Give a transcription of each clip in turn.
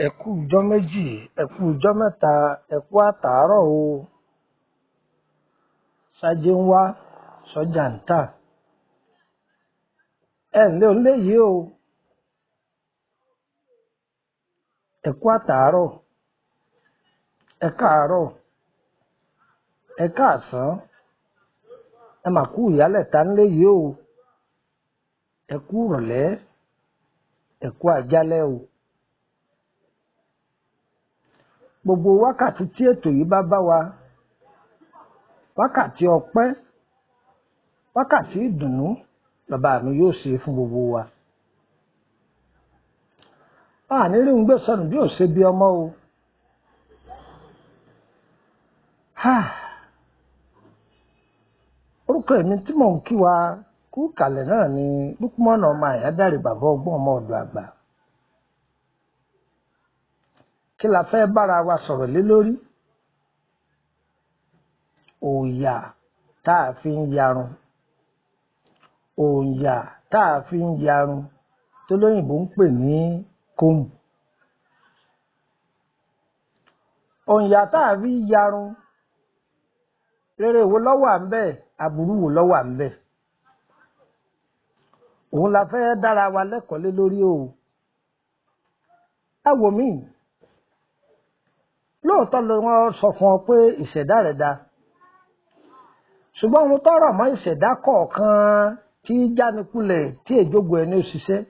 Ẹ kú ijọ́ méjì, ẹ kú ijọ́ mẹ́ta, ẹ kú àtàárọ̀ o. Sájé ń wá, sọ́jà ń tà. Ẹ ǹlẹ́ o léyìí o. Ẹ kú àtàárọ̀, ẹ káàárọ̀, ẹ káàsán, ẹ mà kú ìyálẹ̀ta ńléyìí o. Ẹ kú ìrọ̀lẹ́, ẹ kú àjálẹ́ o. Gbogbo wákàtí tí ètò yìí bá bá wa, wákàtí ọpẹ́, wákàtí ìdùnnú bàbá mi yóò ṣe fún gbogbo wa. Àní rí ń gbé sọnù bí ò ṣe bí ọmọ o. Orúkọ èmi tí mò ń kí wa kú kàlẹ̀ náà ni Lúkúmọ́nà ọmọ Àyádáre bàbá ọgbọ́n ọmọ ọ̀dọ̀ àgbà. Kí la fẹ́ bára wa sọ̀rọ̀ lé lórí? Òòyà tá a fi ń yarun. Òòyà tá a fi ń yarun tó lóyìnbó ń pè ní comb. Òòyà tá a fi ń yarun, rere wo ló wà ńbẹ̀, aburú wo ló wà ńbẹ̀? Òun la fẹ́ dára wa lẹ́kọ̀ọ́ lé lórí o. Ẹ wò mí, lóòótọ́ ló wọ́n sọ fún ọ pé ìṣẹ̀dá rẹ̀ da, ṣùgbọ́n ohun tọ́rọ̀ mọ́ ìṣẹ̀dá kọ̀ọ̀kan tí jánikulẹ̀ tí èjógo ẹni òṣìṣẹ́,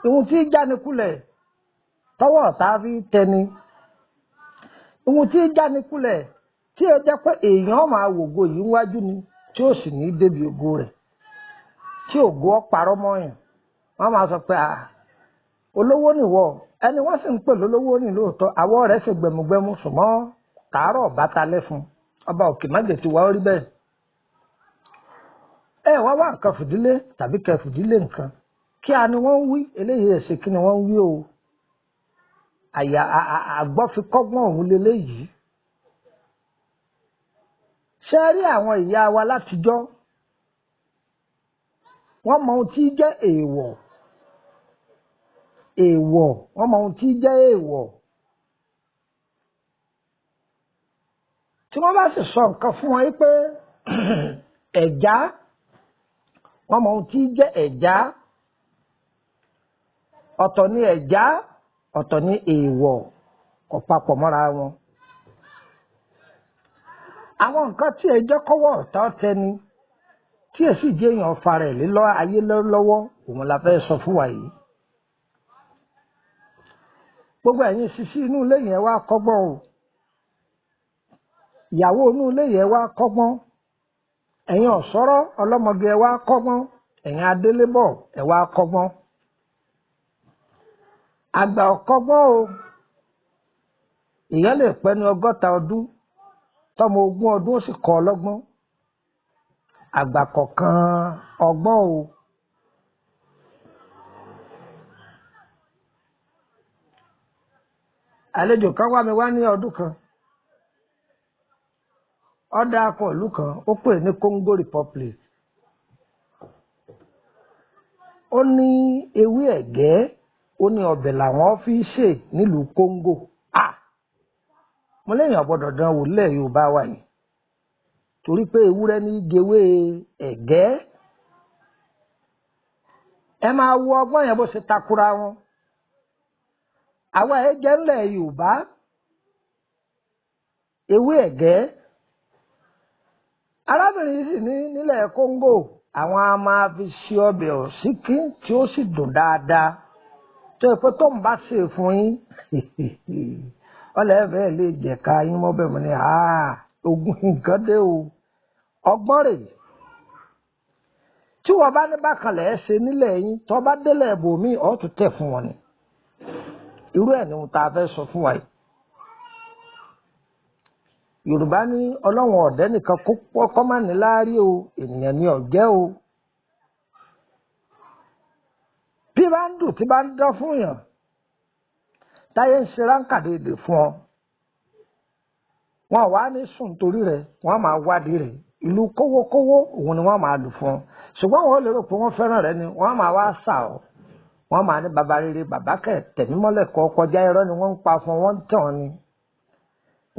ohun tí jánikulẹ̀ tọwọ́ ọ̀tá fi tẹni, ohun tí jánikulẹ̀ tí ó jẹ́ pé èèyàn máa wògo yìí wájú ni tí ó sì ní débi ògo rẹ̀, tí ògo ọ̀parọ́ mọ́yàn. Wọ́n máa sọ pé olówó nìwọ, ẹni wọ́n sì ń pè lólówó ní lóòótọ́, àwọ̀ rẹ̀ sì gbẹmugbẹmu, ṣùgbọ́n tàárọ̀ bàtà lẹ́fun ọba òkè májè ti wá orí bẹ́ẹ̀. Ẹ wá wá nǹkan fìdílé tàbí kẹ fìdílé nǹkan, kí a ni wọ́n ń wí, eléyìí ẹ̀sìn kí ni wọ́n ń wí o. Àyà àgbọ́fikọ́gbọ́n òun leléyìí. Ṣé ẹ rí àwọn ìyá wa látijọ́? Wọ́n mọ ohun tí jẹ́ èèwọ̀. Èèwọ̀, wọ́n mọ ohun tí jẹ́ èèwọ̀. Tí wọ́n bá sì sọ nǹkan fún wọn pé ẹ̀já, wọ́n mọ ohun tí jẹ́ ẹ̀já. Ọ̀tọ̀ ni ẹ̀já, ọ̀tọ̀ ni èèwọ̀, kò papọ̀ mọ́ra wọn. Àwọn nǹkan tí ẹ jẹ́ kọ́wọ́ ọ̀tá tẹni, tí èsì jẹ́ èèyàn fara ẹ̀ lé ayé lọ́wọ́, òun la fẹ́ sọ fún wa yìí. Gbogbo ẹ̀yin sisi inú ilé yẹn wá kọ́gbọ́n o. Ìyàwó inú ilé yẹn wá kọ́gbọ́n. Ẹ̀yin ọ̀ṣọ́rọ́ ọlọ́mọge ẹ wá kọ́gbọ́n. Ẹ̀yin adélébọ̀ ẹ wá kọ́gbọ́n. Àgbà ọ̀kọ́gbọ́n o. Èèyàn lè pẹ́ ní 100 ọdún, tọmọ 20 ọdún ó sì kọ́ ọlọ́gbọ́n. Àgbà kọ̀ọ̀kan ọgbọ́n o. Àlejò kan wá mi wá ní ọdún kan. Ó dákọ̀ ìlú kan, ó pè ní Congo Republic. Ó ní ewé ẹ̀gẹ́, ó ní ọbẹ̀ làwọn fi ṣe nílùú Congo. Mo léèyàn ọ̀gbọ́dọ̀ dán wò lẹ̀ Yorùbá wa yìí, torí pé ewúrẹ́ ní gewé ẹ̀gẹ́. Ẹ máa wo ọgbọ́n yẹn bó ṣe takura wọn. Àwa ẹ̀ jẹ́ ńlẹ̀ Yorùbá ewé ẹ̀gẹ́. Arábìnrin yìí sì ní nílẹ̀ Congo àwọn a máa fi ṣe ọbẹ̀ òsíkí tí ó sì dùn dáadáa, tó yẹ pé tó ń bá ṣe fún yín ọlẹ́ẹ̀fẹ́ lè jẹ̀ka yín mọ́bẹ̀ mọ́ ni ogun nǹkan dé o. Ọgbọ́n rèé tí wọ́n bá ní bákanlẹ̀ ẹ ṣe nílẹ̀ yín, tó bá délẹ̀ ibòmí ọ̀ tún tẹ̀ fún wọn ni. Irú ẹ̀ ni mo ta fẹ́ sọ fún wa yìí. Yorùbá ní ọlọ́run ọ̀dẹ́ nìkan kọ́ má ní láárí o, ènìyàn ni ọ̀jẹ́ o. Bí bá ń dùn tí bá ń dán fún yàn, táyé ń ṣe ráńkàdédé fún ọ, wọn wá ní sùn torí rẹ̀, wọ́n máa wádìí rẹ̀. Ìlú kówókówó òun ni wọ́n máa lù fún ọ, ṣùgbọ́n wọ́n lérò pé wọ́n fẹ́ràn rẹ ni wọ́n máa wá sà ọ́, wọ́n máa ní bàbá rere bàbá kẹ̀ tẹ̀mí mọ́lẹ̀ kọ́ kọjá irọ́ ni wọ́n ń pa fún wọn tàn ni.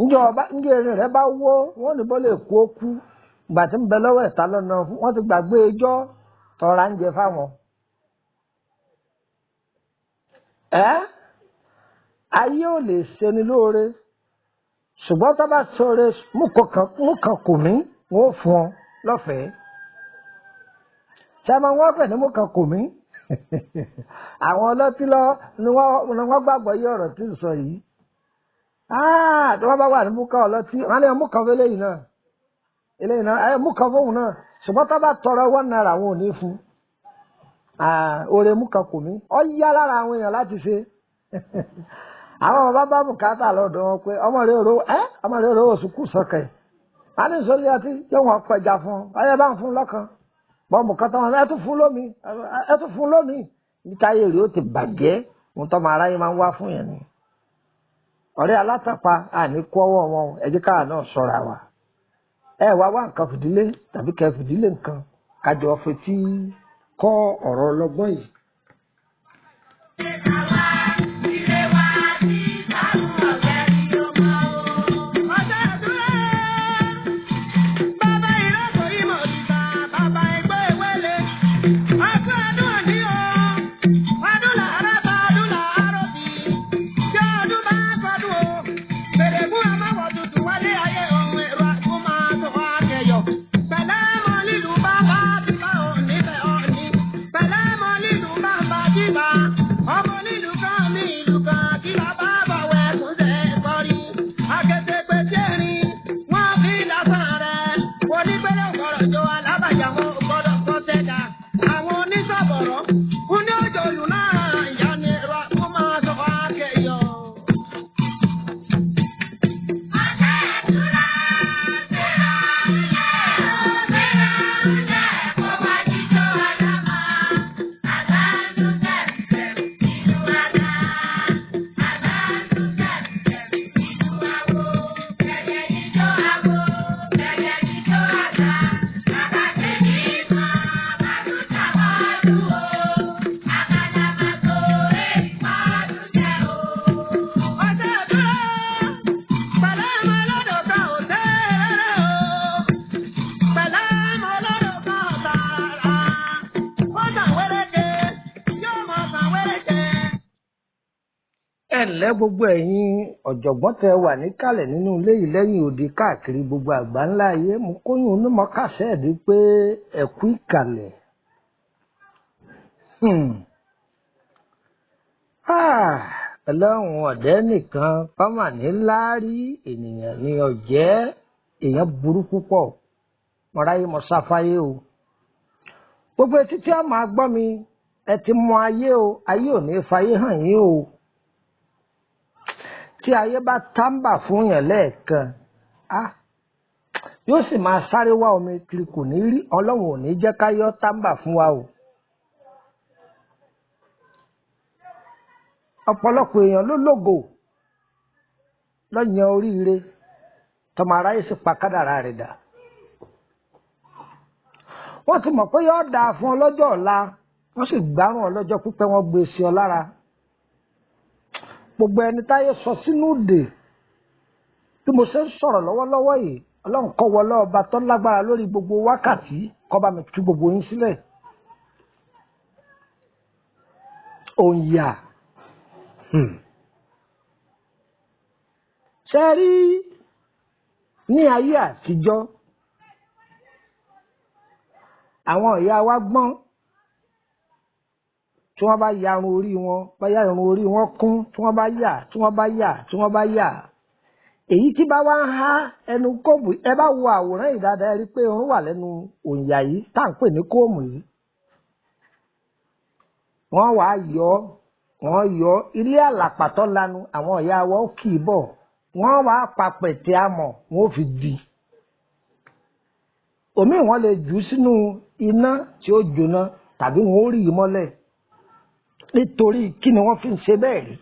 ǹjẹ́ erin rẹ̀ bá wó wọ́n ní bó lè kú ó kú ìgbà tí ń bẹ lọ́wọ́ ẹ̀ta lọ́nà wọ́n ti gbàgbé ẹjọ́ tọ́ra ń jẹ fáwọn. Ayé ò lè ṣeni lóore ṣùgbọ́n tó bá ṣoore mú kan kò mí wọ́n ó fún ọ lọ́fẹ̀ẹ́. ṣé máa wọ́n pè ní mú kan kò mí? Àwọn ọlọ́tí ni wọ́n gbàgbọ́ yí ọ̀rọ̀ tí ń sọ yìí. Tí wọ́n bá wà ní mú kan ọlọ́tí wọ́n ní mú kan fún eléyìí náà mú kan fóun náà ṣùgbọ́n tó bá tọrọ $1 àwọn ò ní fún. Oore mú kan kò mí ọ yá lára àwọn èèyàn láti ṣe. Àwọn ọmọ bá bùkátà lọ́dọ̀ wọn pé ọmọ rẹ̀ òró oṣù kù sọ́kẹ̀. A ní sọ́lé ọtí yóò wọ́n pẹja fún ọyẹ bá ń fún lọ́kàn. Bọ́ọ̀mù kan tán ẹ tún fún lónìí. Níta ayé rèé ó ti bàjẹ́ ohun tó máa ráyé máa ń wá fún yẹn ni. Ọ̀rẹ́ alátàpá àní kú ọwọ́ wọn ẹ jẹ́ káà náà ṣọ́ra wa. Ẹ wá nǹkan fìdílé tàbí kẹ fìdílé nǹkan kájọ fetí kọ́ ọ̀rọ̀ ọlọ́gbọ́n yìí. Ẹ̀lẹ́ gbogbo ẹ̀yin ọ̀jọ̀gbọ́n tẹ wà níkàlẹ̀ nínú ilé yìí lẹ́yìn òde káàkiri gbogbo àgbáńlá ayé mú kóyún onímọ̀ kàṣẹ́ẹ̀dí pé ẹ̀kú ìkàlẹ̀. Ọlọ́run ọ̀dẹ́ nìkan pàmà ní láárí ènìyàn ní ọ̀jẹ́ èèyàn burú púpọ̀ mọ̀ráyé mọ̀ sáfáyé o. Gbogbo etí tí a máa gbọ́ mi ẹ ti mọ ayé o ayé ò ní fayé hàn yín o. Tí ayé bá tábà fún yàn lẹ́ẹ̀kan yóò sì máa sáré wá omi kiri kò ní rí Ọlọ́run ò ní jẹ́ káyọ́ tábà fún wa o. Ọ̀pọ̀lọpọ̀ èèyàn ló lógo lọ́yàn oríire tọmọ aráyé sì pa kádàrá rẹ̀ dà. Wọ́n ti mọ̀ pé yóò dáa fún ọlọ́jọ́ ọ̀la wọ́n sì gbárùn ọlọ́jọ́ pípẹ́ wọ́n gbé sí ọ lára. Gbogbo ẹni táyé sọ sínú ìdè bí mo ṣe ń sọ̀rọ̀ lọ́wọ́lọ́wọ́ yìí Ọlọ́run kọ́ wọlé ọba tó lágbára lórí gbogbo wákàtí kó bá mi tú gbogbo yín sílẹ̀. Òǹyà ṣe rí ní ayé àtijọ́ àwọn ìyá wa gbọ́n tí wọ́n bá ya irun orí wọn báyà irun orí wọn kún tí wọ́n bá yà èyí tí bá wá ń há ẹnu kóòmù ẹ bá wo àwòrán yìí dáadáa ẹ rí pé irun wà lẹ́nu òǹyà yìí tá à ń pè ní kóòmù yìí wọ́n wá yọ ilé àlàpàtọ́ lanu àwọn ìyá wọn kì í bọ̀ wọ́n wá papẹ̀tẹ̀ amọ̀ wọ́n fi di omi wọ́n lè jù sínú iná tí ó jóná tàbí wọ́n ó rí i mọ́lẹ̀ nítorí kí ni wọ́n fi ń ṣe bẹ́ẹ̀ rí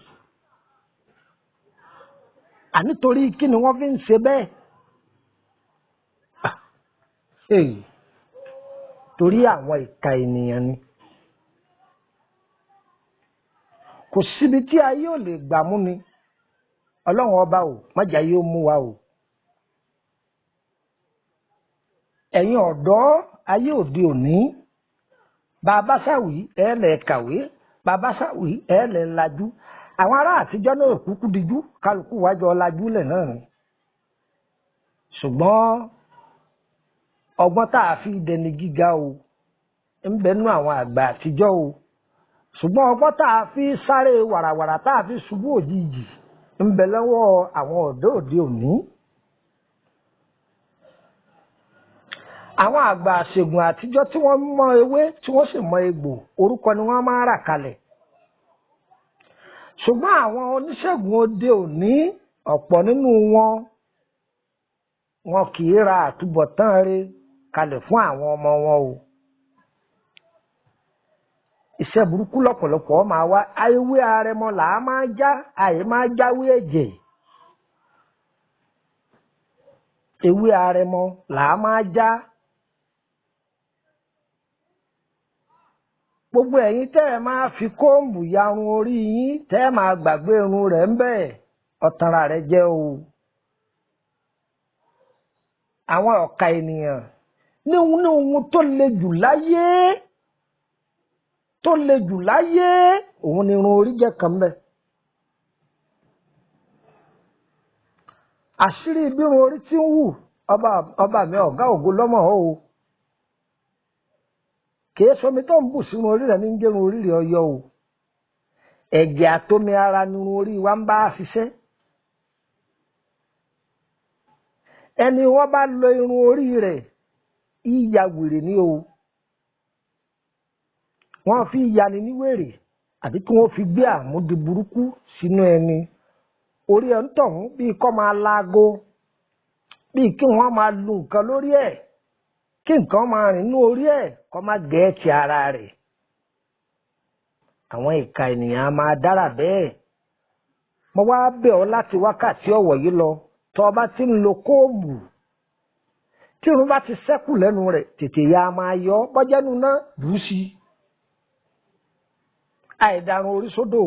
ànítorí kí ni wọ́n fi ń ṣe bẹ́ẹ̀ torí àwọn ìka ènìyàn ni kò síbi tí ayé ò lè gbà mú ni ọlọ́run ọba ò má jẹ́ ayé ó mú wa o. ẹ̀yin ọ̀dọ́ ayé òde òní bàbá sáwì ẹ̀ lẹ̀ kàwé bàbá sáwì ẹ̀ lẹ̀ lajú àwọn ará àtijọ́ náà kúkú dijú kálukú wájọ lajú lẹ̀ náà ni. ṣùgbọ́n ọgbọ́n tá a fi dẹni gíga o ń bẹ nú àwọn àgbà àtijọ́ o ṣùgbọ́n ọgbọ́n tá a fi sáré wàràwàrà tá a fi ṣubú òjijì ń bẹ lọ́wọ́ àwọn ọ̀dọ́ òde òní. àwọn àgbà àṣègùn àtijọ́ tí wọ́n mọ ewé tí wọ́n sì mọ egbò orúkọ ni wọ́n máa ń rà kalẹ̀. ṣùgbọ́n àwọn oníṣègùn òde òní ọ̀pọ̀ nínú wọn kì í ra àtúbọ̀tán rẹ̀ kalẹ̀ fún àwọn ọmọ wọn o. iṣẹ́ burúkú lọ́pọ̀lọpọ̀ máa wá ewé arẹmọ là á máa já àyè máa jáwé ẹ̀jẹ̀. ewé arẹmọ là á máa já. gbogbo ẹ̀yin tẹ́ ẹ máa fi kóòmù yarun orí yín tẹ́ ẹ máa gbàgbé irun rẹ̀ ń bẹ̀ ọ̀tàrà rẹ̀ jẹ́ o. àwọn ọ̀ka ènìyàn ní ohun tó le jù láyé òun ni irun orí jẹ́ kan bẹ́ẹ̀. àṣírí bí irun orí ti ń wù ọba mi ọ̀gá ògo lọ́mọ o. kìí sọmi tó ń bù sínú orí rẹ̀ ní ń gérun orí rẹ̀ ọyọ o. ẹ̀jẹ̀ àtomi ara ni irun orí wa ń bá ṣiṣẹ́. ẹni wọ́n bá lo irun orí rẹ̀ ìyà wèrè ni o. wọ́n fi yani ní wèrè àbí kí wọ́n fi gbé àmúdi burúkú sínú ẹni. orí ẹ̀ ń tọ̀hún bíi kọ́ máa laago bíi kí wọ́n máa lu nǹkan lórí ẹ̀ kí nǹkan máa rìn ní orí ẹ̀ kọ́ máa gẹ̀ẹ́tì ara rẹ̀. àwọn ìka ènìyàn á máa dára bẹ́ẹ̀. mo wá bẹ̀ ọ́ láti wákàtí ọ̀wọ̀ yìí lọ tó o bá ti ń lo kóòmù tí irun bá ti ṣẹ́kù lẹ́nu rẹ̀ tètè ya máa yọ bọ́jẹ́nu náà bù ú sí. àìdarun orí sódò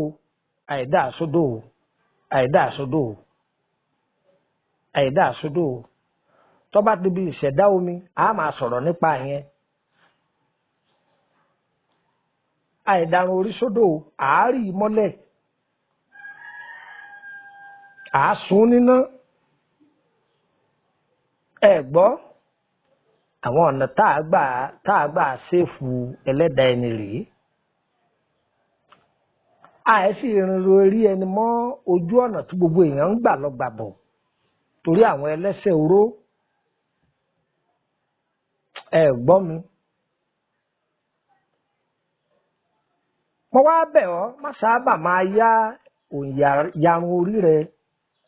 àìdá sódò tó bá débi ìṣẹ̀dá omi a máa sọ̀rọ̀ nípa yẹn. àìdarun orí sódò àárí mọ́lẹ̀ àásùn níná. ẹ gbọ́ àwọn ọ̀nà tá a gbà ṣèfù ẹlẹ́dàá ẹni rèé. àìsí ìrìnrò orí ẹni mọ́ ojú ọ̀nà tí gbogbo èèyàn ń gbà lọ gbàbọ̀ torí àwọn ẹlẹ́sẹ̀ oró. ẹ gbọ́ mi. mo wá bẹ̀ ọ́ má sábà máa yá yarun orí rẹ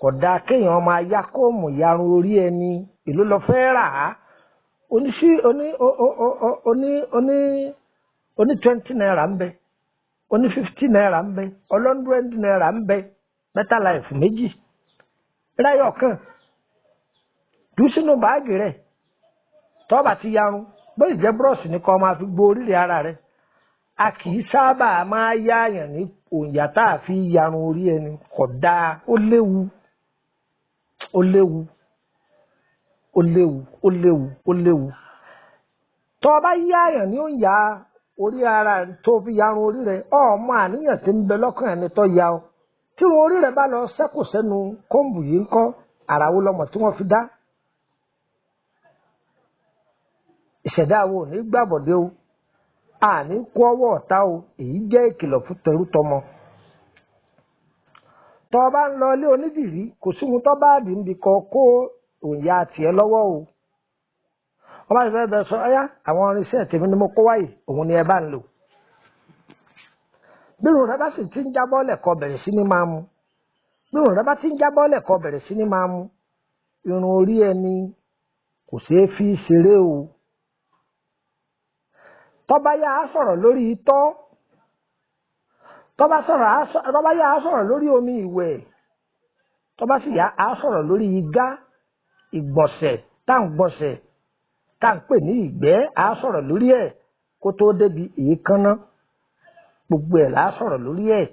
kò dáa kéèyàn máa yá kóòmù yarun orí ẹni èló lọ fẹ́ rà á oní 20 naira ń bẹ oní 50 naira ń bẹ 100 naira ń bẹ Better Life méjì ráyọ̀ kan jù sínú báàgì rẹ̀ tó bá ti yarun bóyá jẹ́ búrọ̀ṣì ní kó máa fi gbó orílẹ̀ ara rẹ̀. a kì í sábà máa yáàyàn ní òǹyà tá a fi yarun orí ẹni kò dáa ó léwu. tó o bá yáàyàn ní òǹyà orí ara tó fi yarun orí rẹ̀ ọmọ àníyàn tí ń bẹ lọ́kàn ẹni tó ya ọ tí irun orí rẹ̀ bá lọ ṣẹ́kù sẹ́nu kóńbù yìí ń kọ́ àràwọ̀ lọmọ tí wọ́n fi dá. ìṣẹ̀dá wo ní gbàbọ̀dé o àní kó ọwọ́ ọ̀tá o èyí jẹ́ ìkìlọ̀ fún tẹrú tọmọ. tó o bá ń lọ ilé onídìrí kò sí ohun tó bá dì níbi kan kó òǹyà tiẹ̀ lọ́wọ́ o. wọ́n bá ti fẹ́ bẹ sọ ọ́yá àwọn irinṣẹ́ tèmi ni mo kó wáyé òun ni ẹ bá ń lò. bí irun rẹ bá sì ti ń jábọ́ lẹ̀kọ́ bẹ̀rẹ̀ sí ní máa mu irun orí ẹni kò ṣeé fi ṣeré o. tọ́ba yá á sọ̀rọ̀ lórí itọ́ tọ́ba yá á sọ̀rọ̀ lórí omi ìwẹ̀ tọ́ba sì yá á sọ̀rọ̀ lórí igá ìgbọ̀nsẹ̀ tá à ń gbọ̀nsẹ̀ tá à ń pè ní ìgbẹ́ á sọ̀rọ̀ lórí ẹ̀ kó tó débi èékánná gbogbo ẹ̀ là á sọ̀rọ̀ lórí ẹ̀.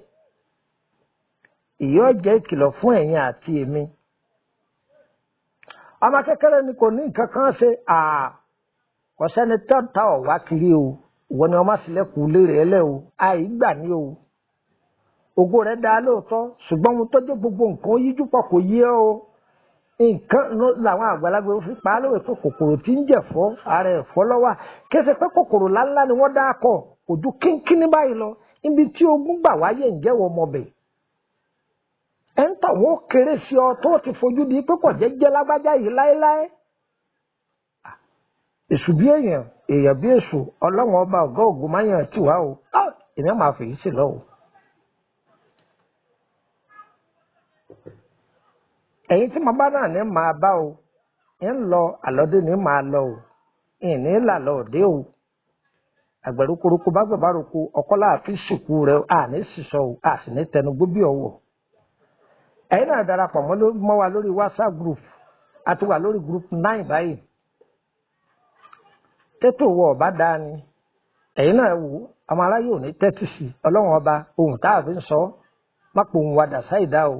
èyí ó jẹ́ ìkìlọ̀ fún ẹ̀yin àti èmi. ọmọ kékeré ni kò ní nǹkan kan ṣe kò sẹ́ni tó ta ọ̀wá kiri o ìwọ ni ọmọ sílẹ̀kùn lérè ẹlẹ́ o àìgbà ní o ògo rẹ̀ dá lóòótọ́ ṣùgbọ́n ohun tó jẹ́ gbogbo nǹkan yíjú pọ̀ kò yé o nǹkan làwọn àgbàlagbà fi pa á lóore pé kòkòrò tí ń jẹ̀fọ́ ara ẹ̀fọ́ lọ́wọ́ kése pé kòkòrò láńlá ni wọ́n dá kọ̀ kò ju kínkínní báyìí lọ níbi tí ogún gbà wáyé ǹjẹ́ wọ́n mọ̀ bẹ̀. ẹ̀ ń tàn wọ́n kéré sí ọ tó ti fojú di pé kò jẹ́ lágbájá yìí láéláé. èṣù bí èèyàn èèyàn bí èṣù ọlọ́run ọba ọ̀gá ògùn máyàn tì wá o èmi máa fèyí sí lọ o. ẹ̀yin tí mo bá náà ní máa bá o ń lọ àlọ́dé ní máa lọ o ìní làlọ́ òde o àgbẹ̀rú koroko bá gbẹ̀ bá roko ọkọ́ láàfin sìnkú rẹ àní sísọ o àsì ní tẹnugbó bí ọwọ́. ẹ̀yin náà darapọ̀ mọ́ wa lórí WhatsApp group àti wà lórí group 9 báyìí. tètò wọ ọba dáa ni ẹ̀yin náà wò ọmọ aráyé ò ní tẹ́tí sí ọlọ́run ọba ohun tá a fi ń sọ má pò ń wadà sáìdá o.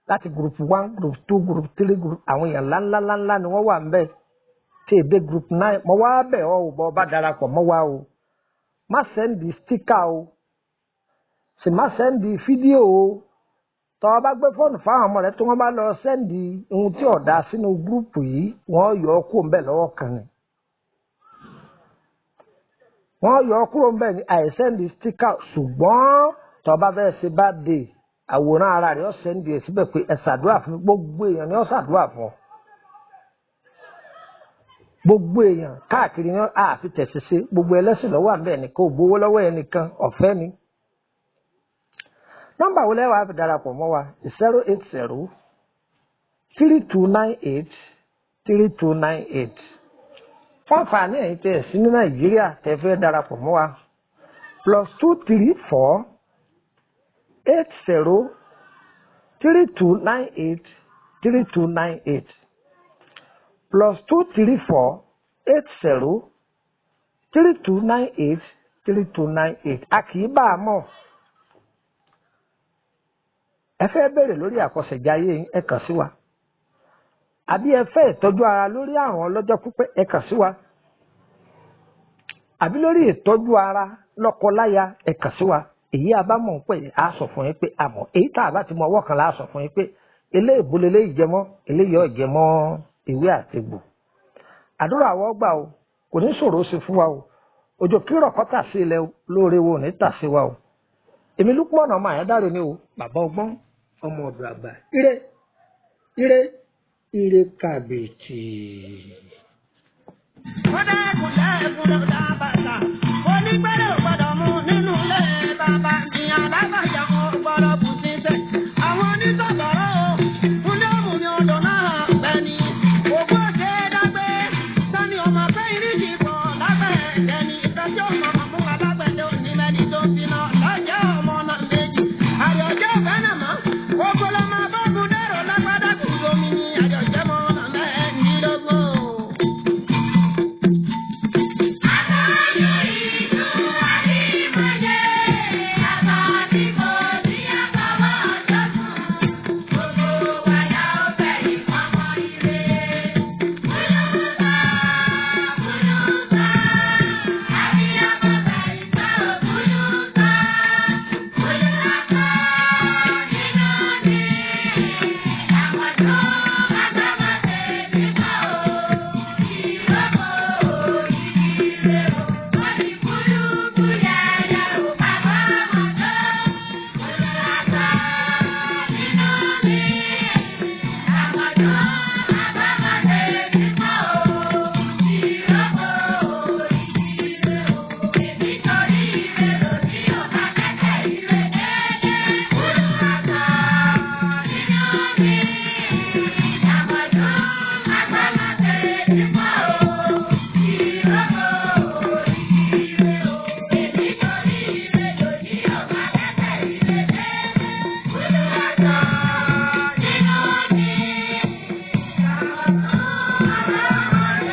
láti group 1 group 2 group 3 group àwọn èèyàn ńláńláńlá ni wọ́n wà ń bẹ̀ tí èdè group 9 mọ́ wá bẹ̀ ọ́ ò bọ́ ọba darapọ̀ mọ́ wa o má sẹ́ndì stíkà o sì má sẹ́ndì fídíò o tọ́ ọ bá gbé fóònù fáwọn ọmọ rẹ tí wọ́n bá lọ sẹ́ndì ohun tí ọ̀dà sínú gúrùpù yìí wọ́n yọ ọ́ kúrò ń bẹ̀ lọ́wọ́ kan ni wọ́n yọ ọ́ kúrò ń bẹ̀ ní àìsẹ́ndì stíkà ṣùgbọ́n tọ́ ọ bá fẹ́ ṣe bá dé àwòrán ara rẹ̀ ó sẹ́ndì ẹ̀ síbẹ̀ pé ẹ ṣàdúrà fún gbogbo èèyàn ni ó ṣàdúrà fún ọ gbogbo èèyàn káàkiri ní àfi tẹ̀sí sí gbogbo ẹlẹ́sìn lọ́wọ́ àbẹ́ ẹnìkan ò gbowó lọ́wọ́ ẹnìkan ọ̀fẹ́ ni. nọ́mbà wo lẹ́wàá fi darapọ̀ mọ́ wa 080 3298 3298 fún àǹfààní ẹ̀yin tẹ̀ sí ní Nàìjíríà tẹ̀ fẹ́ darapọ̀ mọ́ wa +234 80 3298 3298 +234 80 3298 3298 a kì í bá a mọ̀ ẹ fẹ́ bèrè lórí àkọsẹ̀jáyé ẹ kàn sí wa àbí ẹ fẹ́ ìtọ́jú ara lórí àrùn ọlọ́jọ́ pípẹ́ ẹ kàn sí wa àbí lórí ìtọ́jú ara lọ́kọláya ẹ kàn sí wa èyí abámọ̀ ń pè á sọ fún yín pé àmọ́ èyí tá a bá ti mọ ọwọ́ kan láà sọ fún yín pé eléyìí bó leléyìí jẹmọ́ eléyìí ọ̀ jẹmọ́ ìwé àtegbò àdúrà àwọ̀ gbà o kò ní ṣòro sí fún wa o òjò kírọ̀ kọ́ tà sí ilẹ̀ lóore wo ní tà sí wa o èmi Lukman ọmọ àyádáre ni o bàbá ọgbọ́n ọmọ ọ̀dọ̀ àgbà ire ire ire kàbìtì.